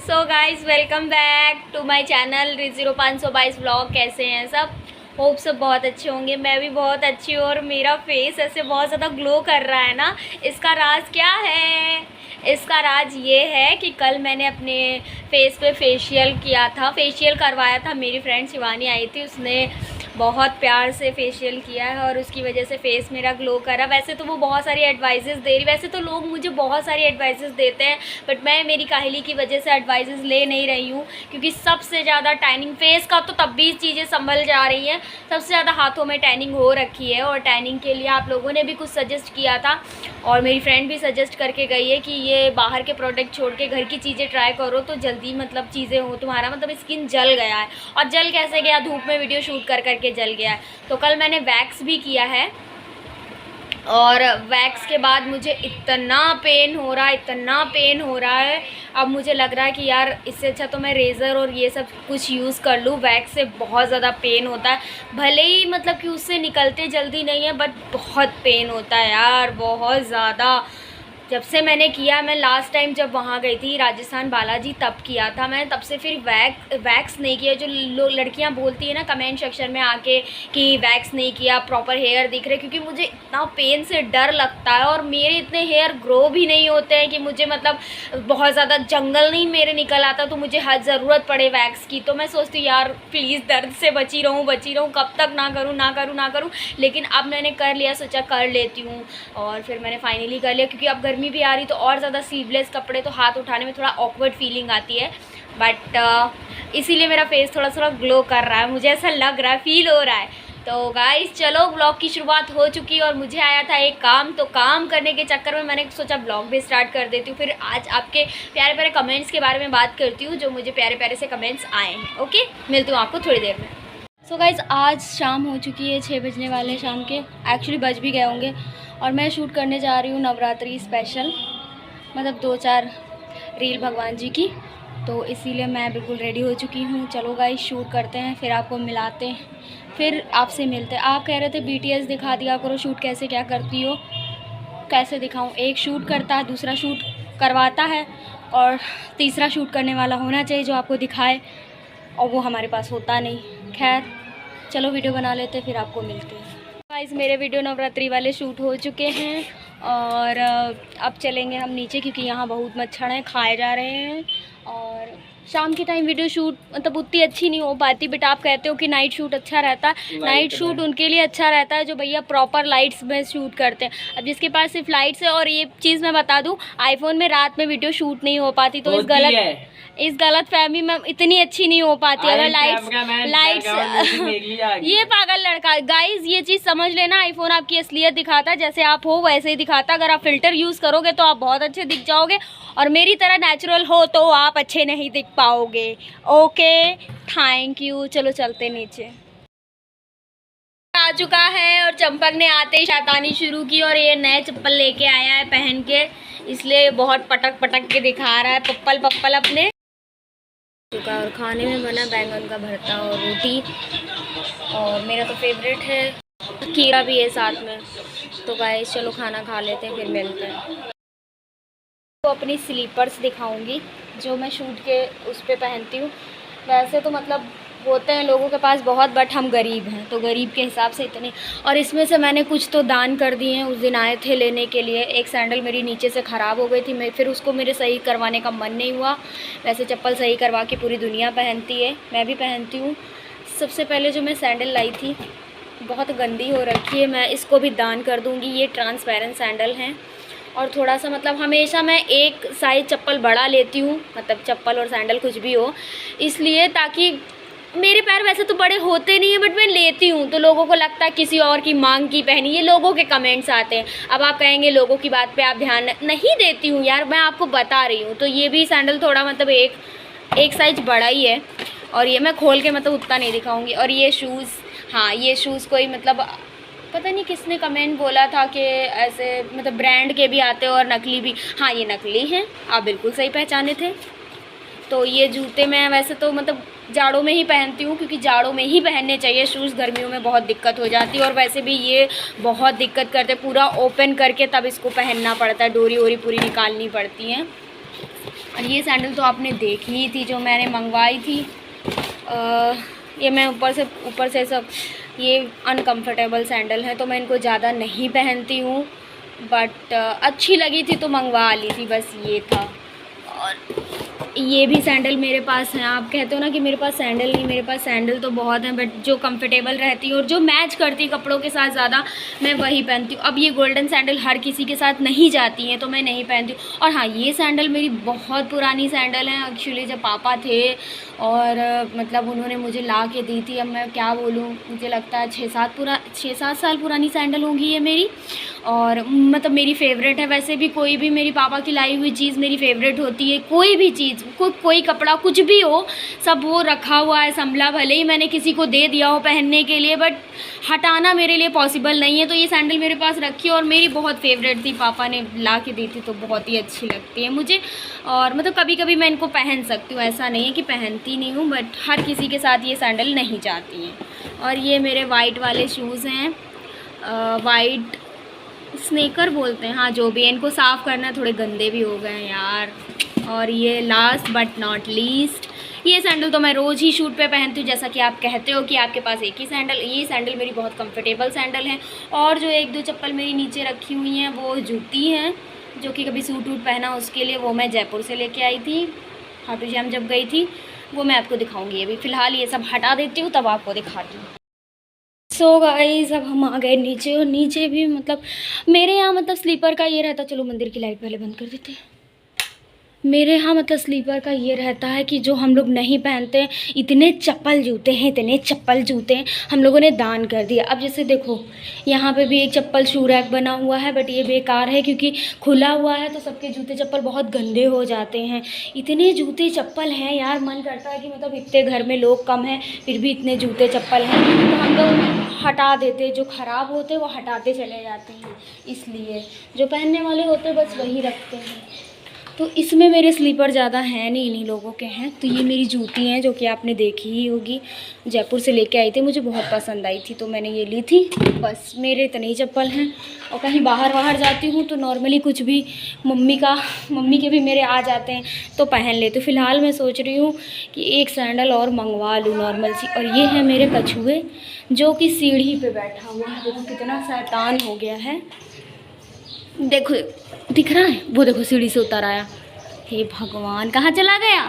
So guys welcome back to my channel रिज़ीरो 522 vlog. कैसे हैं सब? होप सब बहुत अच्छे होंगे। मैं भी बहुत अच्छी हूँ और मेरा फेस ऐसे बहुत ज़्यादा ग्लो कर रहा है ना। इसका राज क्या है? इसका राज ये है कि कल मैंने अपने फेस पे फेशियल किया था, फेशियल करवाया था। मेरी फ्रेंड शिवानी आई थी, उसने बहुत प्यार से फेशियल किया है और उसकी वजह से फेस मेरा ग्लो करा। वैसे तो वो बहुत सारी एडवाइसेस दे रही, वैसे तो लोग मुझे बहुत सारी एडवाइसेस देते हैं, बट मैं मेरी काहली की वजह से एडवाइसेस ले नहीं रही हूँ, क्योंकि सबसे ज़्यादा टैनिंग फेस का तो तब भी चीज़ें संभल जा रही हैं, सबसे ज़्यादा हाथों में टैनिंग हो रखी है। और टैनिंग के लिए आप लोगों ने भी कुछ सजेस्ट किया था और मेरी फ्रेंड भी सजेस्ट करके गई है कि ये बाहर के प्रोडक्ट छोड़ के घर की चीज़ें ट्राई करो तो जल्दी मतलब चीज़ें हो। तुम्हारा मतलब स्किन जल गया है, और जल कैसे गया? धूप में वीडियो शूट कर करके जल गया है। तो कल मैंने वैक्स भी किया है और वैक्स के बाद मुझे इतना पेन हो रहा है, इतना पेन हो रहा है। अब मुझे लग रहा है कि यार इससे अच्छा तो मैं रेज़र और ये सब कुछ यूज़ कर लूँ। वैक्स से बहुत ज़्यादा पेन होता है, भले ही मतलब कि उससे निकलते जल्दी नहीं है, बट बहुत पेन होता है यार, बहुत ज़्यादा। जब से मैंने किया, मैं लास्ट टाइम जब वहाँ गई थी राजस्थान बालाजी तब किया था मैंने, तब से फिर वैक्स नहीं किया। जो लड़कियाँ बोलती है ना कमेंट सेक्शन में आके कि वैक्स नहीं किया, प्रॉपर हेयर दिख रहे, क्योंकि मुझे इतना पेन से डर लगता है और मेरे इतने हेयर ग्रो भी नहीं होते हैं कि मुझे मतलब बहुत ज़्यादा जंगल नहीं मेरे निकल आता तो मुझे हद ज़रूरत पड़े वैक्स की। तो मैं सोचती हूँ यार प्लीज़ दर्द से बची रहूँ, कब तक ना करूँ। लेकिन अब मैंने कर लिया, सोचा कर लेती हूँ और फिर मैंने फाइनली कर लिया। क्योंकि अब गर्मी भी आ रही तो और ज़्यादा स्लीवलेस कपड़े तो हाथ उठाने में थोड़ा ऑकवर्ड फीलिंग आती है, बट इसीलिए मेरा फेस थोड़ा थोड़ा ग्लो कर रहा है, मुझे ऐसा लग रहा है, फील हो रहा है। तो गाइस चलो, ब्लॉग की शुरुआत हो चुकी है और मुझे आया था एक काम, तो काम करने के चक्कर में मैंने सोचा ब्लॉग भी स्टार्ट कर देती हूँ। फिर आज आपके प्यारे प्यारे कमेंट्स के बारे में बात करती हूँ, जो मुझे प्यारे प्यारे से कमेंट्स आए हैं। ओके, मिलती हूँ आपको थोड़ी देर में। सो गाइज़ आज शाम हो चुकी है, 6 बजने वाले हैं शाम के, एक्चुअली बज भी गए होंगे। और मैं शूट करने जा रही हूँ नवरात्रि स्पेशल, मतलब 2-4 रील भगवान जी की, तो इसीलिए मैं बिल्कुल रेडी हो चुकी हूँ। चलो गाइस शूट करते हैं, फिर आपको मिलाते हैं, फिर आपसे मिलते हैं। आप कह रहे थे BTS दिखा दिया करो, शूट कैसे क्या करती हो। कैसे दिखाऊँ? एक शूट करता है, दूसरा शूट करवाता है और तीसरा शूट करने वाला होना चाहिए जो आपको दिखाए, और वो हमारे पास होता नहीं। खैर चलो वीडियो बना लेते, फिर आपको मिलते हैं। गाइस मेरे वीडियो नवरात्रि वाले शूट हो चुके हैं और अब चलेंगे हम नीचे, क्योंकि यहाँ बहुत मच्छर हैं, खाए जा रहे हैं। और शाम के टाइम वीडियो शूट मतलब उतनी अच्छी नहीं हो पाती, बट आप कहते हो कि नाइट शूट अच्छा रहता है। नाइट शूट उनके लिए अच्छा रहता है जो भैया प्रॉपर लाइट्स में शूट करते हैं। अब जिसके पास सिर्फ लाइट्स है, और ये चीज़ मैं बता दूँ, आईफोन में रात में वीडियो शूट नहीं हो पाती, तो इस गलत फहमी में इतनी अच्छी नहीं हो पाती अगर लाइट्स ये पागल लड़का। गाइस ये चीज़ समझ लेना, आईफोन आपकी असलियत दिखाता है, जैसे आप हो वैसे ही दिखाता। अगर आप फिल्टर यूज़ करोगे तो आप बहुत अच्छे दिख जाओगे, और मेरी तरह नेचुरल हो तो आप अच्छे नहीं दिख पाओगे। Okay thank you. चलो चलते नीचे। आ चुका है और चंपक ने आते ही शैतानी शुरू की, और ये नए चप्पल लेके आया है पहन के, इसलिए बहुत पटक पटक के दिखा रहा है पप्पल अपने। और खाने में बना बैंगन का भरता और रोटी, और मेरा तो फेवरेट है, खीरा भी है साथ में। तो गाइस चलो खाना खा लेते हैं, फिर मिलते हैं। तो अपनी स्लीपर्स दिखाऊंगी जो मैं शूट के उस पर पहनती हूँ। वैसे तो मतलब होते हैं लोगों के पास बहुत, बट हम गरीब हैं तो गरीब के हिसाब से इतने। और इसमें से मैंने कुछ तो दान कर दिए हैं। उस दिन आए थे लेने के लिए, एक सैंडल मेरी नीचे से ख़राब हो गई थी, मैं फिर उसको मेरे सही करवाने का मन नहीं हुआ। वैसे चप्पल सही करवा के पूरी दुनिया पहनती है, मैं भी पहनती हूँ। सबसे पहले जो मैं सैंडल लाई थी बहुत गंदी हो रखी है, मैं इसको भी दान कर दूँगी। ये ट्रांसपेरेंट सैंडल हैं, और थोड़ा सा मतलब हमेशा मैं एक साइज़ चप्पल बड़ा लेती हूँ, मतलब चप्पल और सैंडल कुछ भी हो, इसलिए ताकि मेरे पैर वैसे तो बड़े होते नहीं हैं, बट मैं लेती हूँ तो लोगों को लगता है किसी और की मांग की पहनी। ये लोगों के कमेंट्स आते हैं। अब आप कहेंगे लोगों की बात पे आप ध्यान नहीं देती हूँ यार, मैं आपको बता रही हूँ। तो ये भी सैंडल थोड़ा मतलब एक साइज़ बड़ा ही है, और ये मैं खोल के मतलब उतना नहीं दिखाऊँगी। और ये शूज़, हाँ ये शूज़ कोई मतलब पता नहीं किसने कमेंट बोला था कि ऐसे मतलब ब्रांड के भी आते हैं और नकली भी। हाँ ये नकली हैं, आप बिल्कुल सही पहचाने थे। तो ये जूते मैं वैसे तो मतलब जाड़ों में ही पहनती हूँ, क्योंकि जाड़ों में ही पहनने चाहिए शूज़, गर्मियों में बहुत दिक्कत हो जाती है। और वैसे भी ये बहुत दिक्कत करते, पूरा ओपन करके तब इसको पहनना पड़ता है, डोरी वोरी पूरी निकालनी पड़ती हैं। और ये सैंडल तो आपने देखी ही थी जो मैंने मंगवाई थी। ये मैं ऊपर से सब ये अनकंफर्टेबल सैंडल है तो मैं इनको ज़्यादा नहीं पहनती हूँ, बट अच्छी लगी थी तो मंगवा ली थी, बस ये था। और ये भी सैंडल मेरे पास हैं। आप कहते हो ना कि मेरे पास सैंडल नहीं, मेरे पास सैंडल तो बहुत हैं, बट जो कंफर्टेबल रहती है और जो मैच करती है कपड़ों के साथ ज़्यादा, मैं वही पहनती हूँ। अब ये गोल्डन सैंडल हर किसी के साथ नहीं जाती हैं तो मैं नहीं पहनती हूँ। और हाँ, ये सैंडल मेरी बहुत पुरानी सैंडल है एक्चुअली, जब पापा थे और मतलब उन्होंने मुझे ला के दी थी। अब मैं क्या बोलूँ, मुझे लगता है 6-7 साल पुरानी सैंडल होगी ये मेरी। और मतलब मेरी फ़ेवरेट है। वैसे भी कोई भी मेरी पापा की लाई हुई चीज़ मेरी फ़ेवरेट होती है। कोई भी चीज़, कोई कपड़ा कुछ भी हो, सब वो रखा हुआ है संभला, भले ही मैंने किसी को दे दिया हो पहनने के लिए, बट हटाना मेरे लिए पॉसिबल नहीं है। तो ये सैंडल मेरे पास रखी है और मेरी बहुत फ़ेवरेट थी, पापा ने ला के दी थी तो बहुत ही अच्छी लगती है मुझे। और मतलब कभी कभी मैं इनको पहन सकती हूँ, ऐसा नहीं है कि पहनती नहीं हूँ, बट हर किसी के साथ ये सैंडल नहीं जाती हैं। और ये मेरे वाइट वाले शूज़ हैं, वाइट स्नेकर बोलते हैं, हाँ जो भी है। इनको साफ़ करना है, थोड़े गंदे भी हो गए हैं यार। और ये लास्ट बट नॉट लीस्ट, ये सैंडल तो मैं रोज़ ही शूट पे पहनती हूँ। जैसा कि आप कहते हो कि आपके पास एक ही सैंडल, ये सैंडल मेरी बहुत कंफर्टेबल सैंडल है। और जो 1-2 चप्पल मेरी नीचे रखी हुई हैं वो जूती हैं, जो कि कभी सूट वूट पहना उसके लिए, वो मैं जयपुर से लेके आई थी, खाटू श्याम जब गई थी। वो मैं आपको दिखाऊँगी। अभी फ़िलहाल ये सब हटा देती हूँ तब आपको दिखाती हूँ। सो गाइस, अब हम आ गए नीचे। और नीचे भी मतलब मेरे यहाँ मतलब स्लीपर का ये रहता, चलो मंदिर की लाइट पहले बंद कर देते हैं। मेरे यहाँ मतलब स्लीपर का ये रहता है कि जो हम लोग नहीं पहनते, इतने चप्पल जूते हैं, इतने चप्पल जूते हैं हम लोगों ने दान कर दिया। अब जैसे देखो यहाँ पे भी एक चप्पल शू रैक बना हुआ है, बट ये बेकार है क्योंकि खुला हुआ है तो सबके जूते चप्पल बहुत गंदे हो जाते हैं। इतने जूते चप्पल हैं यार, मन करता है कि मतलब इतने घर में लोग कम हैं फिर भी इतने जूते चप्पल हैं, तो हम लोग हटा देते, जो ख़राब होते वो हटाते चले जाते हैं। इसलिए जो पहनने वाले होते बस वही रखते हैं। तो इसमें मेरे स्लीपर ज़्यादा हैं नहीं, इन्हीं लोगों के हैं। तो ये मेरी जूती हैं जो कि आपने देखी ही होगी, जयपुर से लेके आई थी, मुझे बहुत पसंद आई थी तो मैंने ये ली थी। बस मेरे इतने ही चप्पल हैं। और कहीं बाहर जाती हूँ तो नॉर्मली कुछ भी मम्मी के भी मेरे आ जाते हैं तो पहन लेती हूँ। फ़िलहाल मैं सोच रही हूँ कि एक सैंडल और मंगवा लूँ नॉर्मल सी। और ये है मेरे कछुए जो कि सीढ़ी पर बैठा हुआ है, देखो कितना शैतान हो गया है, देखो दिख रहा है, वो देखो सीढ़ी से उतर आया। हे भगवान, कहाँ चला गया,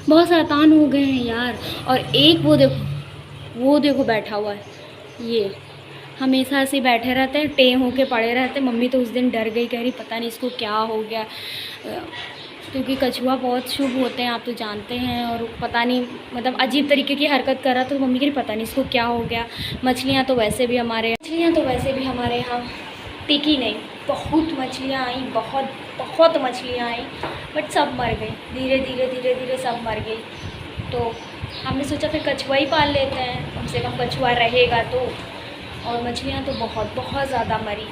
बहुत शैतान हो गए हैं यार। और एक वो देखो बैठा हुआ है, ये हमेशा ऐसे बैठे रहते हैं, टें होके पड़े रहते हैं। मम्मी तो उस दिन डर गई, कह रही पता नहीं इसको क्या हो गया, क्योंकि कछुआ बहुत शुभ होते हैं, आप तो जानते हैं। और पता नहीं मतलब अजीब तरीके की हरकत कर रहा, तो मम्मी कह रही पता नहीं इसको क्या हो गया। मछलियाँ तो वैसे भी हमारे यहाँ टिकी नहीं, बहुत मछलियाँ आई, बहुत मछलियाँ आई, बट सब मर गई। धीरे धीरे सब मर गई। तो हमने सोचा फिर कछुआ ही पाल लेते हैं, कम से कम कछुआ रहेगा तो। और मछलियाँ तो बहुत ज़्यादा मरी।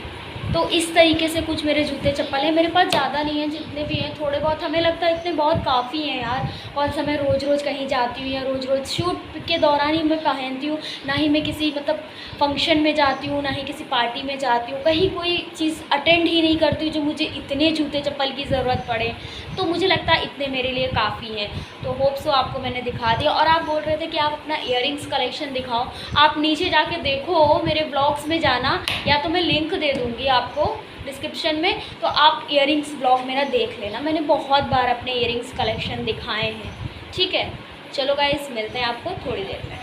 तो इस तरीके से कुछ मेरे जूते चप्पल हैं। मेरे पास ज़्यादा नहीं है, जितने भी हैं थोड़े बहुत, हमें लगता है इतने बहुत काफ़ी हैं यार। और समय रोज़ कहीं जाती हूँ या रोज़ शूट के दौरान ही मैं पहनती हूँ, ना ही मैं किसी मतलब फंक्शन में जाती हूँ, ना ही किसी पार्टी में जाती हूँ, कहीं कोई चीज़ अटेंड ही नहीं करती हूँ जो मुझे इतने जूते चप्पल की ज़रूरत पड़े। तो मुझे लगता है इतने मेरे लिए काफ़ी हैं। तो होप सो आपको मैंने दिखा दिया। और आप बोल रहे थे कि आप अपना इयररिंग्स कलेक्शन दिखाओ, आप नीचे जाके देखो, मेरे ब्लॉग्स में जाना, या तो मैं लिंक दे दूँगी आपको डिस्क्रिप्शन में, तो आप इयररिंग्स ब्लॉग मेरा देख लेना। मैंने बहुत बार अपने इयररिंग्स कलेक्शन दिखाए हैं, ठीक है। चलो गाइस, मिलते हैं आपको थोड़ी देर में,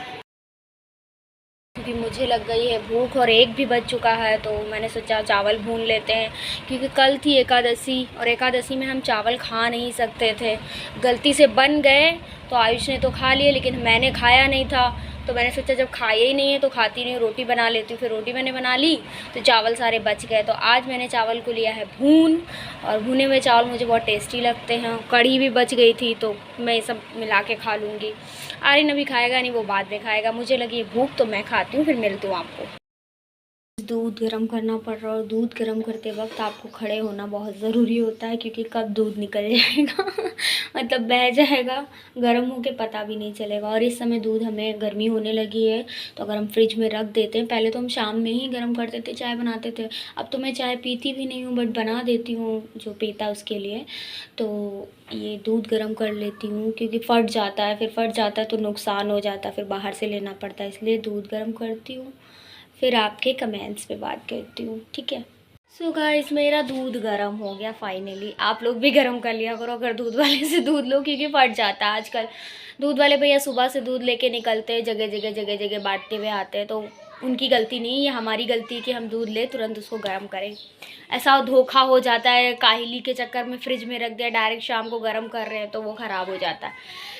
क्योंकि मुझे लग गई है भूख और 1 भी बज चुका है। तो मैंने सोचा चावल भून लेते हैं, क्योंकि कल थी एकादशी और एकादशी में हम चावल खा नहीं सकते थे। गलती से बन गए तो आयुष ने तो खा लिए, लेकिन मैंने खाया नहीं था। तो मैंने सोचा जब खाया ही नहीं है तो खाती नहीं, रोटी बना लेती हूँ। फिर रोटी मैंने बना ली तो चावल सारे बच गए। तो आज मैंने चावल को लिया है भून, और भुने हुए चावल मुझे बहुत टेस्टी लगते हैं। कढ़ी भी बच गई थी तो मैं ये सब मिला के खा लूँगी। आर्यन अभी खाएगा नहीं, वो बाद में खाएगा। मुझे लगी भूख तो मैं खाती हूँ, फिर मिलती हूँ आपको। दूध गर्म करना पड़ रहा है और दूध गर्म करते वक्त आपको खड़े होना बहुत ज़रूरी होता है, क्योंकि कब दूध निकल जाएगा मतलब बह जाएगा, गर्म होके पता भी नहीं चलेगा। और इस समय दूध हमें गर्मी होने लगी है, तो अगर हम फ्रिज में रख देते हैं, पहले तो हम शाम में ही गर्म करते थे, चाय बनाते थे। अब तो मैं चाय पीती भी नहीं हूँ, बट बना देती हूँ जो पीता उसके लिए। तो ये दूध गर्म कर लेती हूँ, क्योंकि फट जाता है, फिर फट जाता है तो नुकसान हो जाता है, फिर बाहर से लेना पड़ता है, इसलिए दूध गर्म करती हूँ। फिर आपके कमेंट्स पे बात करती हूँ, ठीक है। सो गाइस, मेरा दूध गर्म हो गया फाइनली। आप लोग भी गर्म कर लिया करो अगर दूध वाले से दूध लो, क्योंकि फट जाता है। आजकल दूध वाले भैया सुबह से दूध लेके निकलते हैं, जगह जगह बांटते हुए आते हैं, तो उनकी गलती नहीं, ये हमारी गलती है कि हम दूध ले तुरंत उसको गर्म करें। ऐसा धोखा हो जाता है, काहिली के चक्कर में फ्रिज में रख दिया, डायरेक्ट शाम को गर्म कर रहे हैं तो वो ख़राब हो जाता है।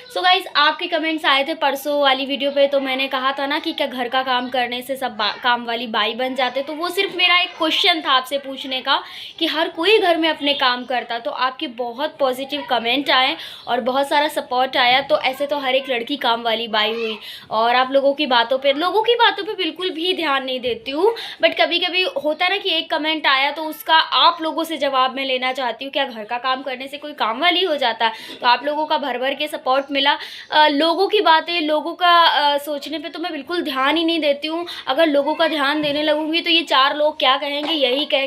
सो गाइस, आपके कमेंट्स आए थे परसों वाली वीडियो पे, तो मैंने कहा था ना कि क्या घर का काम करने से सब काम वाली बाई बन जाते। तो वो सिर्फ मेरा एक क्वेश्चन था आपसे पूछने का कि हर कोई घर में अपने काम करता। तो आपके बहुत पॉजिटिव कमेंट आए और बहुत सारा सपोर्ट आया। तो ऐसे तो हर एक लड़की काम वाली बाई हुई, और आप लोगों की बातों पे बिल्कुल भी ध्यान नहीं देती हूँ। बट कभी कभी होता है ना कि एक कमेंट आया तो उसका आप लोगों से जवाब मैं लेना चाहती हूँ। क्या घर का काम करने से कोई काम वाली हो जाता? तो आप लोगों का भर भर के सपोर्ट मिला। लोगों की बातें, लोगों का सोचने पे तो मैं बिल्कुल ध्यान ही नहीं देती हूँ। अगर लोगों का ध्यान देने लगूंगी तो ये 4 लोग क्या कहेंगे, यही कह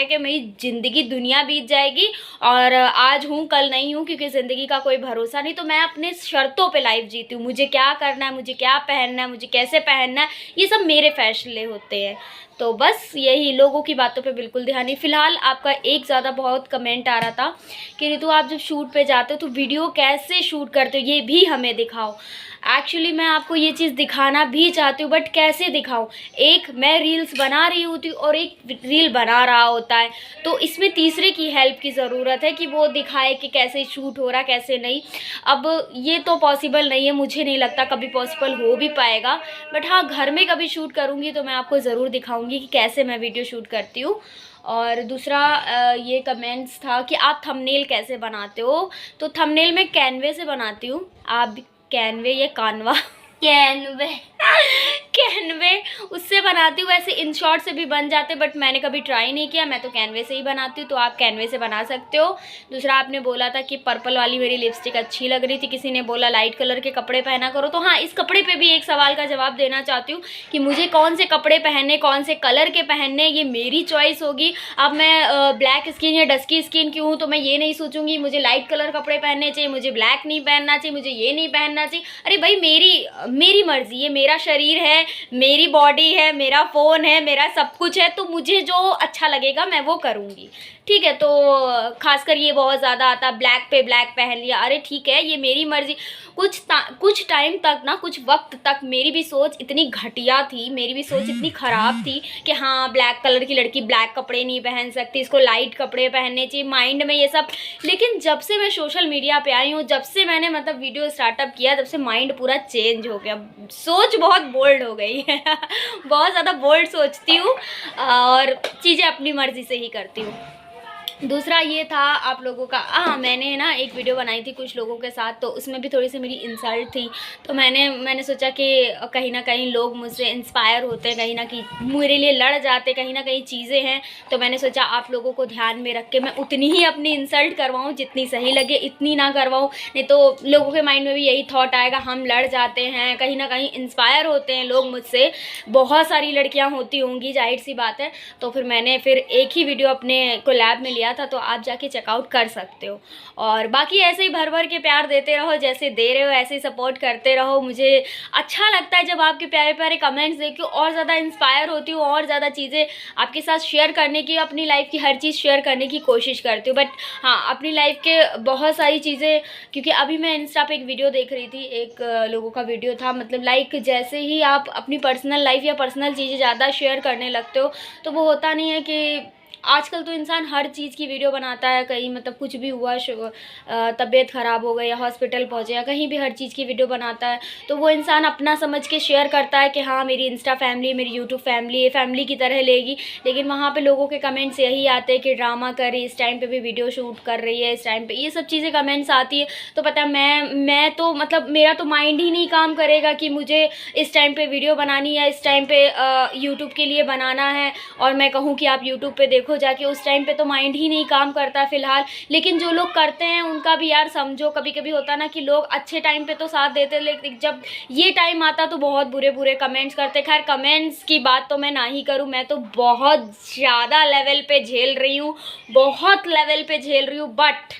के मेरी ज़िंदगी दुनिया बीत जाएगी। और आज हूँ कल नहीं हूँ, क्योंकि ज़िंदगी का कोई भरोसा नहीं। तो मैं अपने शर्तों पे लाइफ जीती हूँ। मुझे क्या करना है, मुझे क्या पहनना है, मुझे कैसे पहनना है, ये सब मेरे फैसले होते हैं। तो बस यही, लोगों की बातों पे बिल्कुल ध्यान नहीं। फ़िलहाल आपका एक ज़्यादा बहुत कमेंट आ रहा था कि रितु, आप जब शूट पे जाते हो तो वीडियो कैसे शूट करते हो, ये भी हमें दिखाओ। एक्चुअली मैं आपको ये चीज़ दिखाना भी चाहती हूँ, बट कैसे दिखाऊँ? एक मैं रील्स बना रही होती हूँ और एक रील बना रहा होता है, तो इसमें तीसरे की हेल्प की ज़रूरत है कि वो दिखाए कि कैसे शूट हो रहा, कैसे नहीं। अब ये तो पॉसिबल नहीं है, मुझे नहीं लगता कभी पॉसिबल हो भी पाएगा। बट हाँ, घर में कभी शूट करूँगी तो मैं आपको ज़रूर दिखाऊँगी कि कैसे मैं वीडियो शूट करती हूँ। और दूसरा ये कमेंट्स था कि आप थंबनेल कैसे बनाते हो। तो थंबनेल मैं कैनवे से बनाती हूँ। आप कैनवे या कानवा कैनवे कैनवे उससे बनाती हूँ। वैसे इन शॉर्ट से भी बन जाते, बट मैंने कभी ट्राई नहीं किया। मैं तो कैनवे से ही बनाती हूँ, तो आप कैनवे से बना सकते हो। दूसरा, आपने बोला था कि पर्पल वाली मेरी लिपस्टिक अच्छी लग रही थी, किसी ने बोला लाइट कलर के कपड़े पहना करो। तो हाँ, इस कपड़े पे भी एक सवाल का जवाब देना चाहती हूँ कि मुझे कौन से कपड़े पहनने, कौन से कलर के पहनने, ये मेरी चॉइस होगी। अब मैं ब्लैक स्किन या डस्की स्किन की हूँ, तो मैं ये नहीं सोचूंगी मुझे लाइट कलर कपड़े पहनने चाहिए, मुझे ब्लैक नहीं पहनना चाहिए, मुझे ये नहीं पहनना चाहिए। अरे भाई, मेरी मर्जी, ये मेरा शरीर है, मेरी बॉडी है, मेरा फ़ोन है, मेरा सब कुछ है। तो मुझे जो अच्छा लगेगा मैं वो करूँगी, ठीक है। तो खासकर ये बहुत ज़्यादा आता, ब्लैक पे ब्लैक पहन लिया। अरे ठीक है, ये मेरी मर्ज़ी। कुछ टाइम तक ना, कुछ वक्त तक मेरी भी सोच इतनी घटिया थी, मेरी भी सोच इतनी ख़राब थी कि हाँ, ब्लैक कलर की लड़की ब्लैक कपड़े नहीं पहन सकती, इसको लाइट कपड़े पहनने चाहिए, माइंड में ये सब। लेकिन जब से मैं सोशल मीडिया पे आई हूँ, जब से मैंने मतलब वीडियो स्टार्टअप किया, तब से माइंड पूरा चेंज हो गया। सोच बहुत बोल्ड हो गई है बहुत ज़्यादा बोल्ड सोचती हूँ और चीज़ें अपनी मर्ज़ी से ही करती हूँ। दूसरा ये था आप लोगों का, मैंने ना एक वीडियो बनाई थी कुछ लोगों के साथ, तो उसमें भी थोड़ी सी मेरी इंसल्ट थी। तो मैंने सोचा कि कहीं ना कहीं लोग मुझसे इंस्पायर होते हैं, कहीं ना कहीं मेरे लिए लड़ जाते, कहीं ना कहीं चीज़ें हैं। तो मैंने सोचा आप लोगों को ध्यान में रख के मैं उतनी ही अपनी इंसल्ट करवाऊँ, जितनी सही लगे, इतनी ना करवाऊँ। नहीं तो लोगों के माइंड में भी यही थॉट आएगा, हम लड़ जाते हैं, कहीं ना कहीं इंस्पायर होते हैं लोग मुझसे। बहुत सारी लड़कियाँ होती होंगी, जाहिर सी बात है। तो फिर मैंने एक ही वीडियो अपने कोलैब में लिया था, तो आप जाके चेकआउट कर सकते हो। और बाकी ऐसे ही भर भर के प्यार देते रहो, जैसे दे रहे हो ऐसे ही सपोर्ट करते रहो। मुझे अच्छा लगता है जब आपके प्यारे प्यारे कमेंट्स देख के और ज़्यादा इंस्पायर होती हूँ, और ज़्यादा चीज़ें आपके साथ शेयर करने की, अपनी लाइफ की हर चीज़ शेयर करने की कोशिश करती हूँ। बट हाँ, अपनी लाइफ के बहुत सारी चीज़ें, क्योंकि अभी मैं इंस्टा पे एक वीडियो देख रही थी, एक लोगों का वीडियो था, मतलब लाइक जैसे ही आप अपनी पर्सनल लाइफ या पर्सनल चीज़ें ज़्यादा शेयर करने लगते हो, तो वो होता नहीं है कि आजकल तो इंसान हर चीज़ की वीडियो बनाता है, कहीं मतलब कुछ भी हुआ, तबीयत ख़राब हो गई या हॉस्पिटल पहुँचे या कहीं भी हर चीज़ की वीडियो बनाता है। तो वो इंसान अपना समझ के शेयर करता है कि हाँ मेरी इंस्टा फैमिली, मेरी यूट्यूब फैमिली ये फैमिली की तरह लेगी, लेकिन वहाँ पे लोगों के कमेंट्स यही आते हैं कि ड्रामा कर रही, इस टाइम पे भी वीडियो शूट कर रही है, इस टाइम पे ये सब चीज़ें कमेंट्स आती है। तो पता है मैं तो मतलब मेरा तो माइंड ही नहीं काम करेगा कि मुझे इस टाइम पे वीडियो बनानी है, इस टाइम पे यूट्यूब के लिए बनाना है और मैं कहूँ कि आप यूट्यूब पे देखो जाके, उस टाइम पे तो माइंड ही नहीं काम करता फ़िलहाल। लेकिन जो लोग करते हैं उनका भी यार समझो, कभी कभी होता ना कि लोग अच्छे टाइम पे तो साथ देते, लेकिन जब ये टाइम आता तो बहुत बुरे बुरे कमेंट्स करते। खैर कमेंट्स की बात तो मैं ना ही करूँ, मैं तो बहुत ज़्यादा लेवल पे झेल रही हूँ, बहुत लेवल पे झेल रही हूँ, बट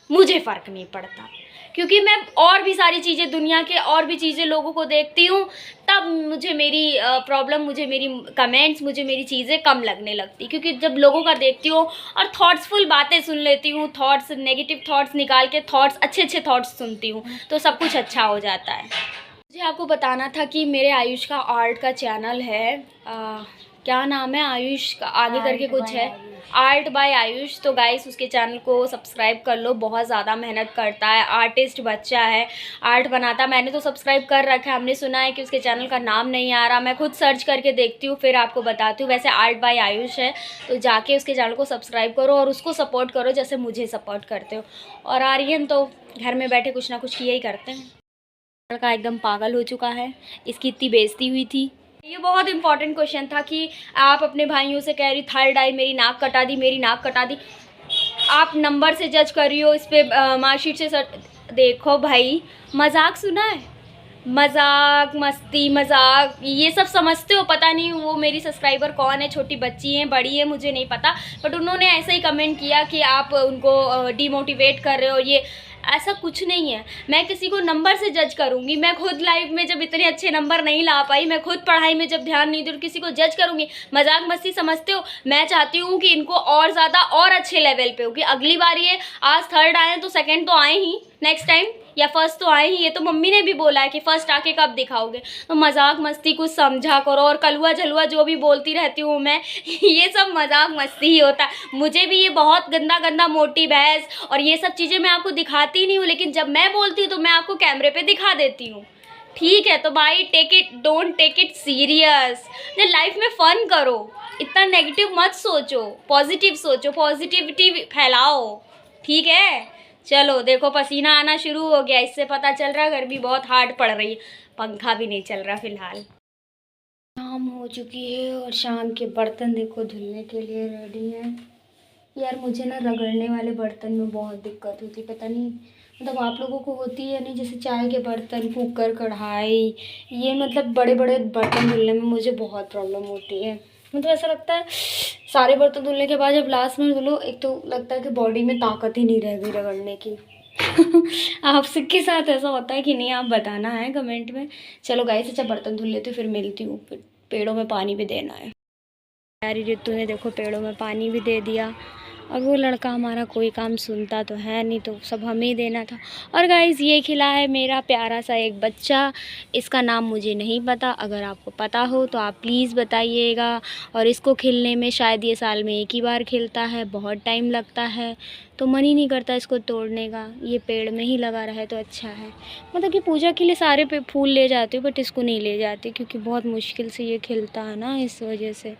मुझे फ़र्क नहीं पड़ता क्योंकि मैं और भी सारी चीज़ें, दुनिया के और भी चीज़ें लोगों को देखती हूँ, तब मुझे मेरी प्रॉब्लम, मुझे मेरी कमेंट्स, मुझे मेरी चीज़ें कम लगने लगती, क्योंकि जब लोगों का देखती हूँ और थॉट्सफुल बातें सुन लेती हूँ, थॉट्स, नेगेटिव थॉट्स निकाल के थॉट्स, अच्छे अच्छे थॉट्स सुनती हूँ, तो सब कुछ अच्छा हो जाता है। मुझे आपको बताना था कि मेरे आयुष का आर्ट का चैनल है, क्या नाम है, आयुष का आगे करके कुछ है, आर्ट बाय आयुष। तो गाइस उसके चैनल को सब्सक्राइब कर लो, बहुत ज़्यादा मेहनत करता है, आर्टिस्ट बच्चा है, आर्ट बनाता। मैंने तो सब्सक्राइब कर रखा है, हमने सुना है कि उसके चैनल का नाम नहीं आ रहा, मैं खुद सर्च करके देखती हूँ फिर आपको बताती हूँ। वैसे आर्ट बाय आयुष है, तो जाके उसके चैनल को सब्सक्राइब करो और उसको सपोर्ट करो जैसे मुझे सपोर्ट करते हो। और आर्यन तो घर में बैठे कुछ ना कुछ किया ही करते हैं, लड़का एकदम पागल हो चुका है, इसकी इतनी बेइज्जती हुई थी। ये बहुत इंपॉर्टेंट क्वेश्चन था कि आप अपने भाइयों से कह रही थर्ड आई, मेरी नाक कटा दी, मेरी नाक कटा दी, आप नंबर से जज कर रही हो, इस पर मार्कशीट से देखो भाई, मजाक सुना है, मजाक मस्ती मजाक ये सब समझते हो। पता नहीं वो मेरी सब्सक्राइबर कौन है, छोटी बच्ची है बड़ी है मुझे नहीं पता, बट उन्होंने ऐसा ही कमेंट किया कि आप उनको डिमोटिवेट कर रहे हो। ये ऐसा कुछ नहीं है, मैं किसी को नंबर से जज करूँगी? मैं खुद लाइफ में जब इतने अच्छे नंबर नहीं ला पाई, मैं खुद पढ़ाई में जब ध्यान नहीं दूँ, किसी को जज करूँगी? मजाक मस्ती समझते हो? मैं चाहती हूँ कि इनको और ज़्यादा और अच्छे लेवल पे हो, कि अगली बार ये आज थर्ड आए तो सेकंड तो आए ही नेक्स्ट टाइम, या फर्स्ट तो आए ही। ये तो मम्मी ने भी बोला है कि फर्स्ट आके कब दिखाओगे। तो मजाक मस्ती कुछ समझा करो, और कलुआ झलुआ जो भी बोलती रहती हूँ मैं ये सब मजाक मस्ती ही होता है। मुझे भी ये बहुत गंदा गंदा मोटी बहस और ये सब चीज़ें मैं आपको दिखाती नहीं हूँ, लेकिन जब मैं बोलती हूँ तो मैं आपको कैमरे पे दिखा देती हूँ, ठीक है? तो भाई don't take it serious, life में फ़न करो, इतना नेगेटिव मत सोचो, पॉजिटिव सोचो, पॉजिटिविटी फैलाओ, ठीक है? चलो देखो पसीना आना शुरू हो गया, इससे पता चल रहा है गर्मी बहुत हार्ड पड़ रही है, पंखा भी नहीं चल रहा फिलहाल। शाम हो चुकी है और शाम के बर्तन देखो धुलने के लिए रेडी हैं। यार मुझे ना रगड़ने वाले बर्तन में बहुत दिक्कत होती, पता नहीं मतलब आप लोगों को होती है नहीं? जैसे चाय के बर्तन, कुकर, कढ़ाई, ये मतलब बड़े बड़े बर्तन धुलने में मुझे बहुत प्रॉब्लम होती है। मतलब ऐसा लगता है सारे बर्तन धुलने के बाद जब लास्ट में धुलो, एक तो लगता है कि बॉडी में ताकत ही नहीं रह गई रगड़ने की आप सबके साथ ऐसा होता है कि नहीं? आप बताना है कमेंट में। चलो गाइस अच्छा बर्तन धुल लेते फिर मिलती हूँ, फिर पेड़ों में पानी भी देना है। यारी रितु ने देखो पेड़ों में पानी भी दे दिया, और वो लड़का हमारा कोई काम सुनता तो है नहीं, तो सब हमें ही देना था। और गाइस ये खिला है मेरा प्यारा सा एक बच्चा, इसका नाम मुझे नहीं पता, अगर आपको पता हो तो आप प्लीज़ बताइएगा। और इसको खिलने में शायद ये साल में एक ही बार खिलता है, बहुत टाइम लगता है, तो मन ही नहीं करता इसको तोड़ने का। ये पेड़ में ही लगा रहे तो अच्छा है, मतलब कि पूजा के लिए सारे पे फूल ले जाती हूँ बट इसको नहीं ले जाती क्योंकि बहुत मुश्किल से ये खिलता है ना, इस वजह से।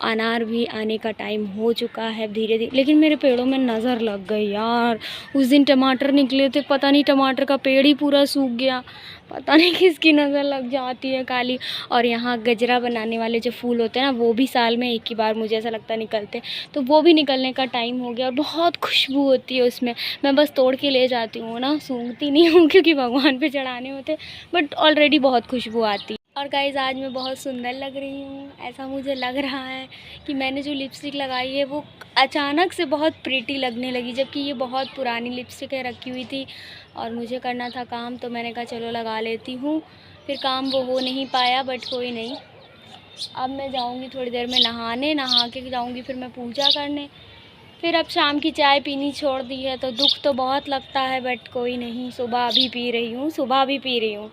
अनार भी आने का टाइम हो चुका है धीरे धीरे, लेकिन मेरे पेड़ों में नज़र लग गई यार। उस दिन टमाटर निकले थे, पता नहीं टमाटर का पेड़ ही पूरा सूख गया, पता नहीं किसकी नज़र लग जाती है काली। और यहाँ गजरा बनाने वाले जो फूल होते हैं ना, वो भी साल में एक ही बार मुझे ऐसा लगता है निकलते, तो वो भी निकलने का टाइम हो गया। और बहुत खुशबू होती है उसमें, मैं बस तोड़ के ले जाती हूँ ना, सूंघती नहीं हूँ क्योंकि भगवान पे चढ़ाने होते, बट ऑलरेडी बहुत खुशबू आती है। और गाइस आज मैं बहुत सुंदर लग रही हूँ, ऐसा मुझे लग रहा है कि मैंने जो लिपस्टिक लगाई है वो अचानक से बहुत प्रीटी लगने लगी, जबकि ये बहुत पुरानी लिपस्टिक है, रखी हुई थी और मुझे करना था काम, तो मैंने कहा चलो लगा लेती हूँ। फिर काम वो हो नहीं पाया, बट कोई नहीं। अब मैं जाऊँगी थोड़ी देर में नहाने, नहा के जाऊँगी फिर मैं पूजा करने। फिर अब शाम की चाय पीनी छोड़ दी है, तो दुख तो बहुत लगता है, बट कोई नहीं। सुबह भी पी रही हूँ, सुबह भी पी रही हूँ,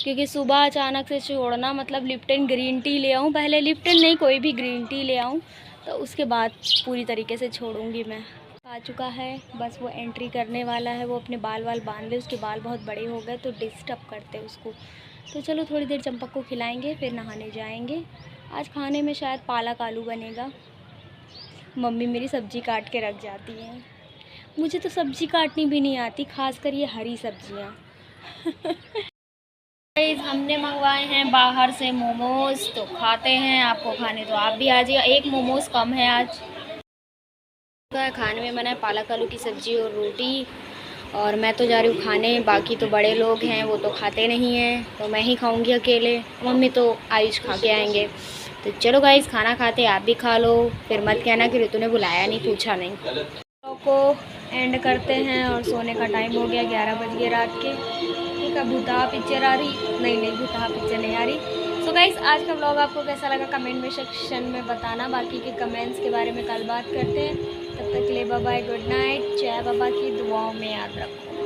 क्योंकि सुबह अचानक से छोड़ना मतलब लिप्टन ग्रीन टी ले आऊँ, पहले लिप्टन नहीं कोई भी ग्रीन टी ले आऊँ, तो उसके बाद पूरी तरीके से छोड़ूंगी मैं। आ चुका है, बस वो एंट्री करने वाला है। वो अपने बाल बांध ले, उसके बाल बहुत बड़े हो गए तो डिस्टर्ब करते उसको। तो चलो थोड़ी देर चंपक को खिलाएंगे, फिर नहाने जाएंगे। आज खाने में शायद पालक आलू बनेगा। मम्मी मेरी सब्ज़ी काट के रख जाती हैं। मुझे तो सब्ज़ी काटनी भी नहीं आती, खासकर ये हरी सब्जियाँ। हमने मंगवाए हैं बाहर से मोमोज़, तो खाते हैं। आपको खाने तो आप भी आ जाइए, एक मोमोज़ कम है आज। खाने में बना है पालक आलू की सब्ज़ी और रोटी, और मैं तो जा रही हूँ खाने। बाकी तो बड़े लोग हैं, वो तो खाते नहीं हैं, तो मैं ही खाऊंगी अकेले। मम्मी तो आयुष खा के आएंगे। तो चलो गाइस खाना खाते, आप भी खा लो, फिर मत कहना कि ऋतु ने बुलाया नहीं, पूछा नहीं। को एंड करते हैं और सोने का टाइम हो गया, 11 बज गए रात के। ठीक है, भूतहा पिक्चर आ रही? नहीं, भूतहा पिक्चर नहीं आ रही। सो गाइस आज का व्लॉग आपको कैसा लगा कमेंट में सेक्शन में बताना। बाकी के कमेंट्स के बारे में कल बात करते हैं। तब तक के लिए बाय बाय, गुड नाइट। जय बाबा की दुआओं में याद रखो।